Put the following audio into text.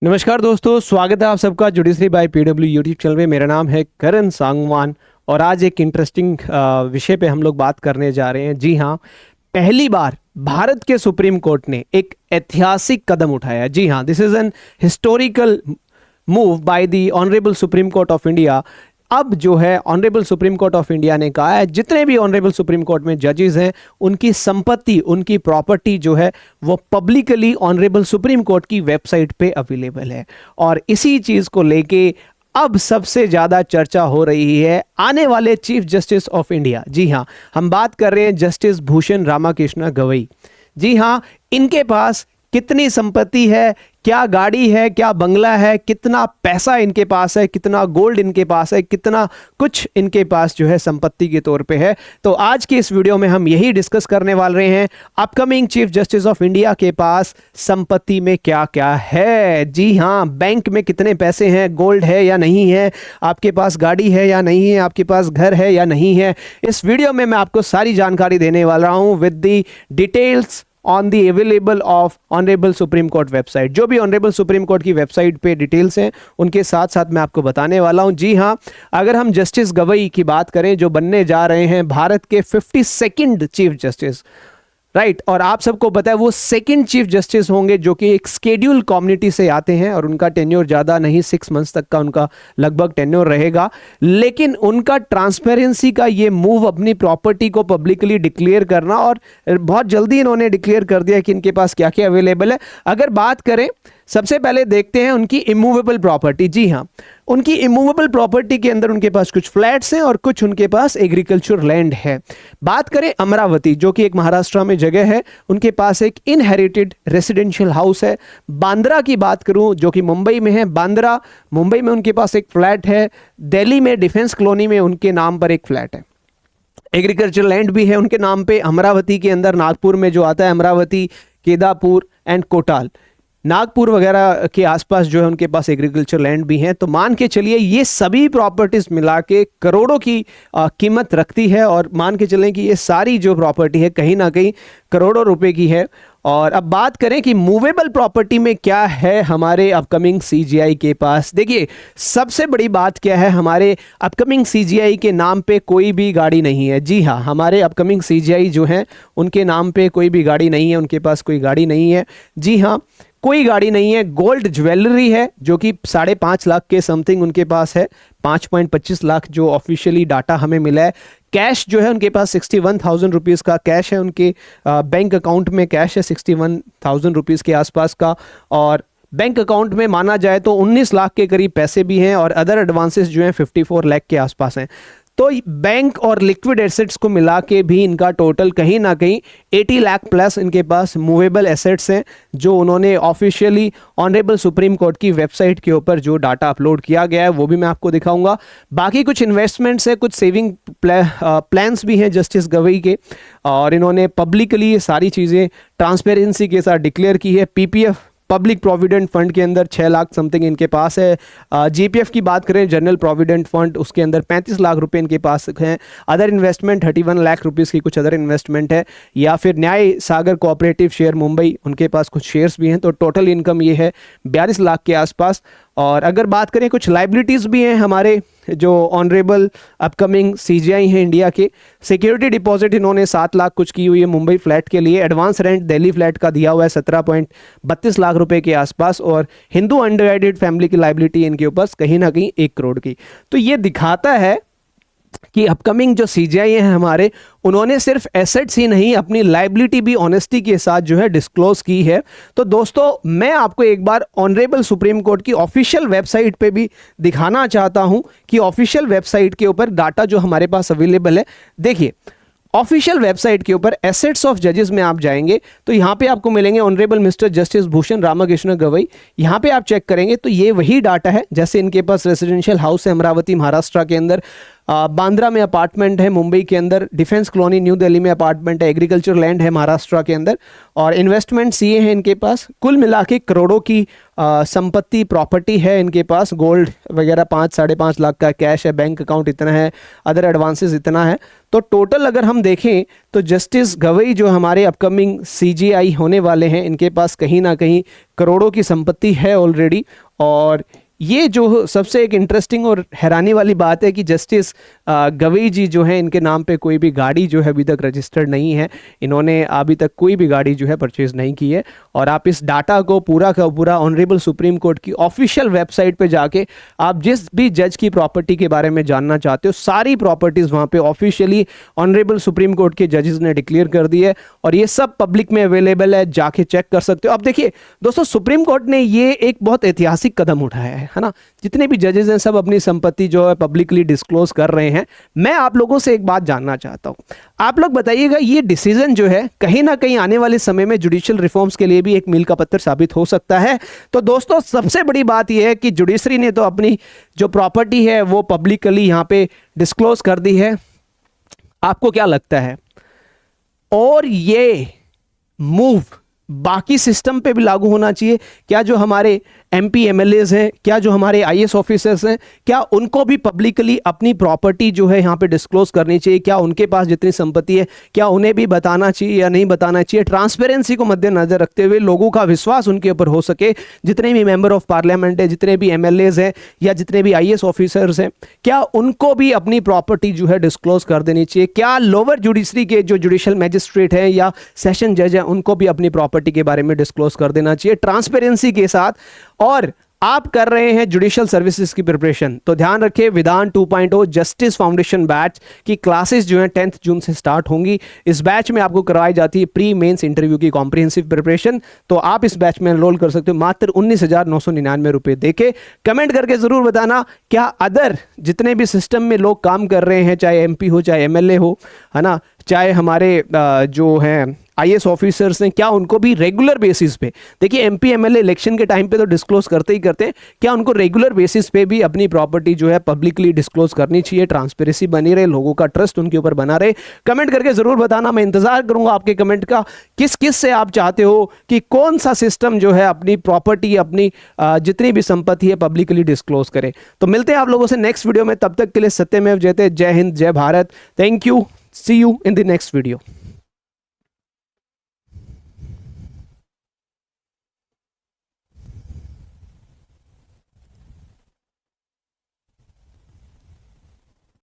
नमस्कार दोस्तों, स्वागत है आप सबका judiciary by PW YouTube channel में। मेरा नाम है करण सांगवान और आज एक इंटरेस्टिंग विषय पे हम लोग बात करने जा रहे हैं। जी हाँ, पहली बार भारत के सुप्रीम कोर्ट ने एक ऐतिहासिक कदम उठाया। जी हाँ, this is an historical move by the honourable supreme court of India. अब जो है honourable supreme court of India ने कहा है जितने भी ऑनरेबल सुप्रीम कोर्ट में जजेस हैं उनकी संपत्ति, उनकी प्रॉपर्टी जो है वो पब्लिकली ऑनरेबल सुप्रीम कोर्ट की वेबसाइट पे अवेलेबल है। और इसी चीज को लेके अब सबसे ज्यादा चर्चा हो रही है आने वाले चीफ जस्टिस ऑफ इंडिया। जी हाँ, हम बात कर रहे हैं जस्टिस भूषण रामाकृष्ण गवई। जी हाँ, इनके पास कितनी संपत्ति है, क्या गाड़ी है, क्या बंगला है, कितना पैसा इनके पास है, कितना गोल्ड इनके पास है, कितना कुछ इनके पास जो है संपत्ति के तौर पे है। तो आज की इस वीडियो में हम यही डिस्कस करने वाले हैं, upcoming chief justice of India के पास संपत्ति में क्या क्या है। जी हाँ, बैंक में कितने पैसे हैं, गोल्ड है या नहीं है, आपके पास गाड़ी है या नहीं है, आपके पास घर है या नहीं है। इस वीडियो में मैं आपको सारी जानकारी देने वाला हूं with the details on the available of honourable supreme court website. जो भी ऑनरेबल सुप्रीम कोर्ट की वेबसाइट पे डिटेल्स हैं उनके साथ साथ मैं आपको बताने वाला हूं। जी हाँ, अगर हम जस्टिस गवई की बात करें जो बनने जा रहे हैं भारत के 52nd चीफ जस्टिस, राइट, और आप सबको पता है वो सेकंड चीफ जस्टिस होंगे जो कि एक स्केड्यूल कम्युनिटी से आते हैं और उनका टेन्योर ज़्यादा नहीं, 6 मंथ्स तक का उनका लगभग टेन्योर रहेगा। लेकिन उनका ट्रांसपेरेंसी का ये मूव, अपनी प्रॉपर्टी को पब्लिकली डिक्लेयर करना, और बहुत जल्दी इन्होंने डिक्लेयर कर दिया कि इनके पास क्या क्या अवेलेबल है। अगर बात करें, सबसे पहले देखते हैं उनकी इमूवेबल प्रॉपर्टी। जी हाँ, उनकी इमूवेबल प्रॉपर्टी के अंदर उनके पास कुछ फ्लैट्स हैं और कुछ उनके पास एग्रीकल्चर लैंड है। बात करें अमरावती, जो कि एक महाराष्ट्र में जगह है, उनके पास एक इनहेरिटेड रेसिडेंशियल हाउस है। बांद्रा की बात करूं जो कि मुंबई में है, बांद्रा मुंबई में उनके पास एक फ्लैट है। दिल्ली में डिफेंस कॉलोनी में उनके नाम पर एक फ्लैट है। एग्रीकल्चर लैंड भी है उनके नाम पे। अमरावती के अंदर नागपुर में जो आता है, अमरावती, केदापुर एंड कोटाल, नागपुर वगैरह के आसपास जो है उनके पास एग्रीकल्चर लैंड भी हैं। तो मान के चलिए ये सभी प्रॉपर्टीज मिला के करोड़ों की कीमत रखती है, और मान के चलें कि ये सारी जो प्रॉपर्टी है कहीं ना कहीं करोड़ों रुपए की है। और अब बात करें कि मूवेबल प्रॉपर्टी में क्या है हमारे अपकमिंग सीजीआई के पास। देखिए, सबसे बड़ी बात क्या है, हमारे अपकमिंग सीजीआई के नाम पे कोई भी गाड़ी नहीं है। जी हाँ, हमारे अपकमिंग सीजीआई जो हैं उनके नाम पे कोई भी गाड़ी नहीं है, उनके पास कोई गाड़ी नहीं है। जी हाँ, कोई गाड़ी नहीं है। गोल्ड ज्वेलरी है जो कि 5.5 लाख के समथिंग उनके पास है, 5.25 लाख जो ऑफिशियली डाटा हमें मिला है। कैश जो है उनके पास 61,000 रुपीज़ का कैश है, उनके बैंक अकाउंट में कैश है 61,000 रुपीज़ के आसपास का, और बैंक अकाउंट में माना जाए तो 19 लाख के करीब पैसे भी हैं, और अदर एडवांसेस जो हैं 54 लाख के आसपास हैं। तो बैंक और लिक्विड एसेट्स को मिला के भी इनका टोटल कहीं ना कहीं 80 लाख प्लस इनके पास मूवेबल एसेट्स हैं, जो उन्होंने ऑफिशियली ऑनरेबल सुप्रीम कोर्ट की वेबसाइट के ऊपर जो डाटा अपलोड किया गया है वो भी मैं आपको दिखाऊंगा। बाकी कुछ इन्वेस्टमेंट्स है, कुछ सेविंग प्लान्स भी हैं जस्टिस गवई के, और इन्होंने पब्लिकली ये सारी चीज़ें ट्रांसपेरेंसी के साथ डिक्लेयर की है। पीपीएफ, पब्लिक प्रोविडेंट फंड के अंदर 6 लाख समथिंग इनके पास है। जीपीएफ की बात करें, जनरल प्रोविडेंट फंड, उसके अंदर 35 लाख रुपए इनके पास हैं। अदर इन्वेस्टमेंट 31 लाख रुपीस की कुछ अदर इन्वेस्टमेंट है, या फिर न्याय सागर कोऑपरेटिव शेयर मुंबई, उनके पास कुछ शेयर्स भी हैं। तो टोटल इनकम ये है 42 लाख के आसपास। और अगर बात करें, कुछ लाइबिलिटीज़ भी हैं हमारे जो ऑनरेबल अपकमिंग सीजीआई हैं इंडिया के। सिक्योरिटी डिपॉजिट इन्होंने 7 लाख कुछ की हुई है मुंबई फ्लैट के लिए। एडवांस रेंट दिल्ली फ्लैट का दिया हुआ है 17.32 लाख रुपए के आसपास, और हिंदू अनडिवाइडेड फैमिली की लाइबिलिटी इनके ऊपर कहीं ना कहीं 1 करोड़ की। तो ये दिखाता है कि अपकमिंग जो सीजीआई हैं हमारे, उन्होंने सिर्फ एसेट्स ही नहीं, अपनी लाइबिलिटी भी ऑनेस्टी के साथ जो है डिस्क्लोज की है। तो दोस्तों, मैं आपको एक बार ऑनरेबल सुप्रीम कोर्ट की ऑफिशियल वेबसाइट पे भी दिखाना चाहता हूं कि ऑफिशियल वेबसाइट के ऊपर डाटा जो हमारे पास अवेलेबल है। देखिए, ऑफिशियल वेबसाइट के ऊपर एसेट्स ऑफ जजेस में आप जाएंगे तो यहाँ पे आपको मिलेंगे honourable mister justice Bhushan Ramakrishna Gavai. यहाँ पे आप चेक करेंगे तो ये वही डाटा है, जैसे इनके पास रेसिडेंशियल हाउस है अमरावती महाराष्ट्र के अंदर, बांद्रा में अपार्टमेंट है मुंबई के अंदर, डिफेंस कॉलोनी न्यू दिल्ली में अपार्टमेंट है, एग्रीकल्चर लैंड है महाराष्ट्र के अंदर, और इन्वेस्टमेंट्स ये हैं इनके पास। कुल मिला के करोड़ों की संपत्ति प्रॉपर्टी है इनके पास, गोल्ड वगैरह 5-5.5 लाख का कैश है, बैंक अकाउंट इतना है, अदर एडवांसेस इतना है। तो टोटल अगर हम देखें तो जस्टिस गवई जो हमारे अपकमिंग सीजेआई होने वाले हैं, इनके पास कहीं ना कहीं करोड़ों की संपत्ति है ऑलरेडी। और ये जो सबसे एक इंटरेस्टिंग और हैरानी वाली बात है कि जस्टिस गवई जी जो है, इनके नाम पे कोई भी गाड़ी जो है अभी तक रजिस्टर्ड नहीं है, इन्होंने अभी तक कोई भी गाड़ी जो है परचेज नहीं की है। और आप इस डाटा को पूरा का पूरा ऑनरेबल सुप्रीम कोर्ट की ऑफिशियल वेबसाइट पे जाके आप जिस भी जज की प्रॉपर्टी के बारे में जानना चाहते हो, सारी प्रॉपर्टीज़ वहाँ पे ऑफिशियली ऑनरेबल सुप्रीम कोर्ट के जजेस ने डिक्लेयर कर दी है और ये सब पब्लिक में अवेलेबल है, जाके चेक कर सकते हो। अब देखिए दोस्तों, सुप्रीम कोर्ट ने ये एक बहुत ऐतिहासिक कदम उठाया है ना। जितने भी जजेस हैं सब अपनी संपत्ति जो है पब्लिकली डिस्क्लोज कर रहे हैं। मैं आप लोगों से एक बात जानना चाहता हूं, आप लोग बताइएगा ये डिसीजन जो है कहीं ना कहीं आने वाले समय में जुडिशियल रिफॉर्म्स के लिए भी एक मील का पत्थर साबित हो सकता है। तो दोस्तों सबसे बड़ी बात यह है कि जुडिशरी ने तो अपनी जो प्रॉपर्टी है वो पब्लिकली यहां पे डिस्क्लोज कर दी है। आपको क्या लगता है, और ये मूव बाकी सिस्टम पे भी लागू होना चाहिए? क्या जो हमारे एमपी एमएलएज हैं, क्या जो हमारे आईएएस ऑफिसर्स हैं, क्या उनको भी पब्लिकली अपनी प्रॉपर्टी जो है यहाँ पे डिस्क्लोज करनी चाहिए? क्या उनके पास जितनी संपत्ति है क्या उन्हें भी बताना चाहिए या नहीं बताना चाहिए? ट्रांसपेरेंसी को मद्देनजर रखते हुए, लोगों का विश्वास उनके ऊपर हो सके, जितने भी मेंबर ऑफ पार्लियामेंट है, जितने भी एमएलएज हैं या जितने भी आईएएस ऑफिसर्स हैं, क्या उनको भी अपनी प्रॉपर्टी जो है डिस्क्लोज कर देनी चाहिए? क्या लोअर जुडिशरी के जो जुडिशियल मैजिस्ट्रेट हैं या सेशन जज हैं उनको भी अपनी प्रॉपर्टी के बारे में डिस्क्लोज कर देना चाहिए ट्रांसपेरेंसी के साथ? और आप कर रहे हैं जुडिशियल सर्विसेज की प्रिपरेशन, तो ध्यान रखिए विधान 2.0 जस्टिस फाउंडेशन बैच की क्लासेस जो हैं 10 जून से स्टार्ट होंगी। इस बैच में आपको करवाई जाती है प्री मेंस इंटरव्यू की कॉम्प्रिहेंसिव प्रिपरेशन। तो आप इस बैच में एनरोल कर सकते हो मात्र 19,999 रुपए देके। कमेंट करके जरूर बताना क्या अदर जितने भी सिस्टम में लोग काम कर रहे हैं, चाहे एमपी हो चाहे एमएलए हो, है ना, चाहे हमारे जो हैं आईएएस ऑफिसर्स हैं, क्या उनको भी रेगुलर बेसिस पे, देखिए एमपी एमएलए इलेक्शन के टाइम पे तो डिस्क्लोज करते ही करते हैं, क्या उनको रेगुलर बेसिस पे भी अपनी प्रॉपर्टी जो है पब्लिकली डिस्क्लोज करनी चाहिए? ट्रांसपेरेंसी बनी रहे, लोगों का ट्रस्ट उनके ऊपर बना रहे। कमेंट करके जरूर बताना, मैं इंतजार करूंगा आपके कमेंट का। किस किस से आप चाहते हो कि कौन सा सिस्टम जो है अपनी प्रॉपर्टी, अपनी जितनी भी संपत्ति है पब्लिकली डिस्क्लोज करे। तो मिलते हैं आप लोगों से नेक्स्ट वीडियो में, तब तक के लिए सत्यमेव जयते। जय हिंद, जय Bharat. Thank you, see you in the next video.